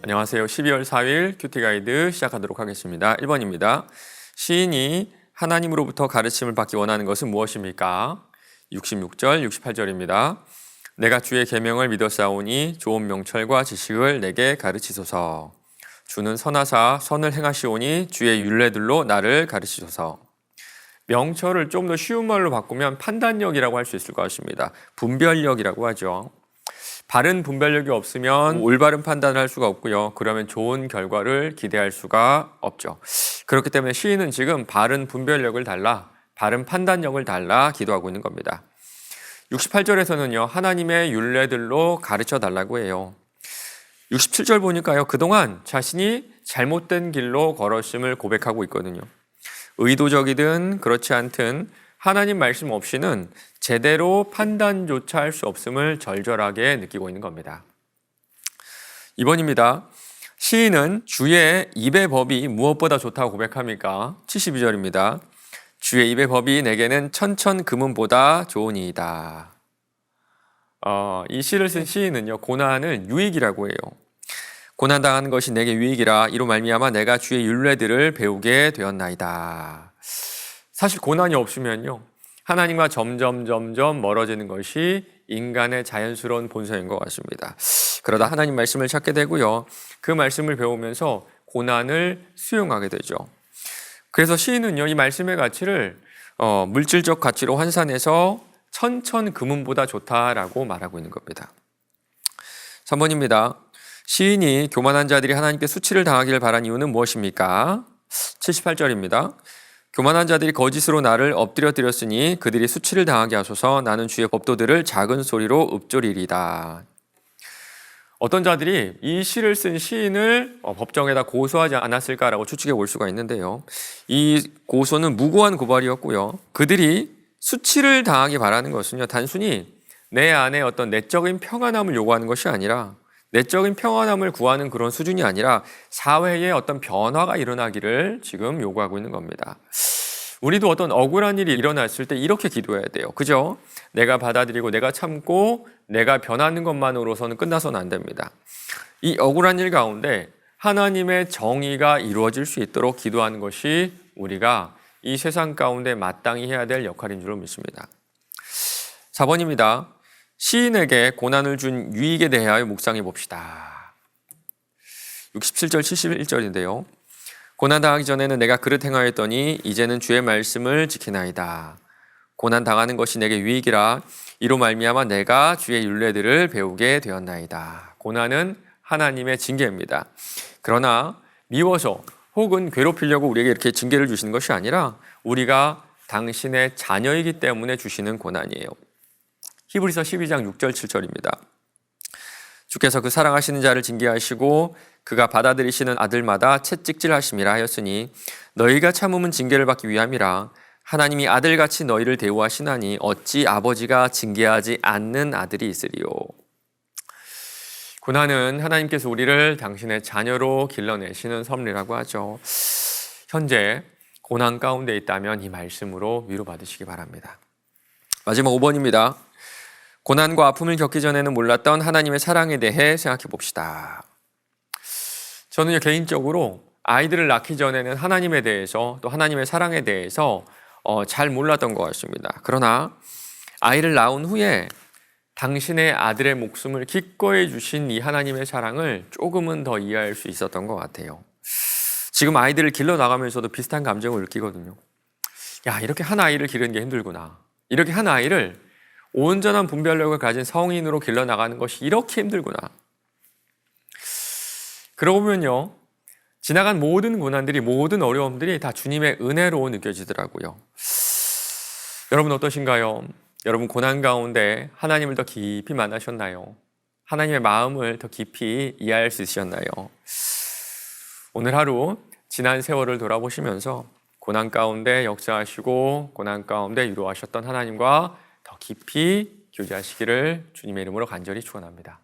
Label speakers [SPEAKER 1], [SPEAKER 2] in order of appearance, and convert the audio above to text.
[SPEAKER 1] 안녕하세요. 12월 4일 큐티 가이드 시작하도록 하겠습니다. 1번입니다. 시인이 하나님으로부터 가르침을 받기 원하는 것은 무엇입니까? 66절, 68절입니다. 내가 주의 계명을 믿었사오니 좋은 명철과 지식을 내게 가르치소서. 주는 선하사 선을 행하시오니 주의 율례들로 나를 가르치소서. 명철을 좀 더 쉬운 말로 바꾸면 판단력이라고 할 수 있을 것 같습니다. 분별력이라고 하죠. 바른 분별력이 없으면 올바른 판단을 할 수가 없고요. 그러면 좋은 결과를 기대할 수가 없죠. 그렇기 때문에 시인은 지금 바른 분별력을 달라, 바른 판단력을 달라 기도하고 있는 겁니다. 68절에서는요, 하나님의 율례들로 가르쳐 달라고 해요. 67절 보니까요, 그동안 자신이 잘못된 길로 걸었음을 고백하고 있거든요. 의도적이든 그렇지 않든 하나님 말씀 없이는 제대로 판단조차 할 수 없음을 절절하게 느끼고 있는 겁니다. 2번입니다. 시인은 주의 입의 법이 무엇보다 좋다고 고백합니까? 72절입니다. 주의 입의 법이 내게는 천천 금은보다 좋으니이다. 이 시를 쓴 시인은요, 고난을 유익이라고 해요. 고난당하는 것이 내게 유익이라 이로 말미암아 내가 주의 율례들을 배우게 되었나이다. 사실 고난이 없으면요, 하나님과 점점 멀어지는 것이 인간의 자연스러운 본성인 것 같습니다. 그러다 하나님 말씀을 찾게 되고요, 그 말씀을 배우면서 고난을 수용하게 되죠. 그래서 시인은요, 이 말씀의 가치를 물질적 가치로 환산해서 천천 금은보다 좋다라고 말하고 있는 겁니다. 3번입니다. 시인이 교만한 자들이 하나님께 수치를 당하기를 바란 이유는 무엇입니까? 78절입니다. 교만한 자들이 거짓으로 나를 엎드려 드렸으니 그들이 수치를 당하게 하소서. 나는 주의 법도들을 작은 소리로 읊조리리다. 어떤 자들이 이 시를 쓴 시인을 법정에다 고소하지 않았을까라고 추측해 볼 수가 있는데요, 이 고소는 무고한 고발이었고요, 그들이 수치를 당하기 바라는 것은요, 단순히 내 안에 어떤 내적인 평안함을 요구하는 것이 아니라, 내적인 평안함을 구하는 그런 수준이 아니라 사회에 어떤 변화가 일어나기를 지금 요구하고 있는 겁니다. 우리도 어떤 억울한 일이 일어났을 때 이렇게 기도해야 돼요. 그죠? 내가 받아들이고 내가 참고 내가 변하는 것만으로서는 끝나서는 안 됩니다. 이 억울한 일 가운데 하나님의 정의가 이루어질 수 있도록 기도하는 것이 우리가 이 세상 가운데 마땅히 해야 될 역할인 줄로 믿습니다. 4번입니다. 시인에게 고난을 준 유익에 대하여 묵상해 봅시다. 67절, 71절인데요. 고난당하기 전에는 내가 그릇 행하였더니 이제는 주의 말씀을 지키나이다. 고난당하는 것이 내게 유익이라 이로 말미암아 내가 주의 율례들을 배우게 되었나이다. 고난은 하나님의 징계입니다. 그러나 미워서 혹은 괴롭히려고 우리에게 이렇게 징계를 주시는 것이 아니라 우리가 당신의 자녀이기 때문에 주시는 고난이에요. 히브리서 12장 6절 7절입니다. 주께서 그 사랑하시는 자를 징계하시고 그가 받아들이시는 아들마다 채찍질하심이라 하였으니 너희가 참음은 징계를 받기 위함이라. 하나님이 아들같이 너희를 대우하시나니 어찌 아버지가 징계하지 않는 아들이 있으리요. 고난은 하나님께서 우리를 당신의 자녀로 길러내시는 섭리라고 하죠. 현재 고난 가운데 있다면 이 말씀으로 위로받으시기 바랍니다. 마지막 5번입니다. 고난과 아픔을 겪기 전에는 몰랐던 하나님의 사랑에 대해 생각해 봅시다. 저는 개인적으로 아이들을 낳기 전에는 하나님에 대해서 또 하나님의 사랑에 대해서 잘 몰랐던 것 같습니다. 그러나 아이를 낳은 후에 당신의 아들의 목숨을 기꺼이 주신 이 하나님의 사랑을 조금은 더 이해할 수 있었던 것 같아요. 지금 아이들을 길러 나가면서도 비슷한 감정을 느끼거든요. 야, 이렇게 한 아이를 기르는 게 힘들구나. 이렇게 한 아이를 온전한 분별력을 가진 성인으로 길러 나가는 것이 이렇게 힘들구나. 그러고 보면요, 지나간 모든 고난들이, 모든 어려움들이 다 주님의 은혜로 느껴지더라고요. 여러분 어떠신가요? 여러분 고난 가운데 하나님을 더 깊이 만나셨나요? 하나님의 마음을 더 깊이 이해할 수 있으셨나요? 오늘 하루 지난 세월을 돌아보시면서 고난 가운데 역사하시고 고난 가운데 위로하셨던 하나님과 더 깊이 교제하시기를 주님의 이름으로 간절히 축원합니다.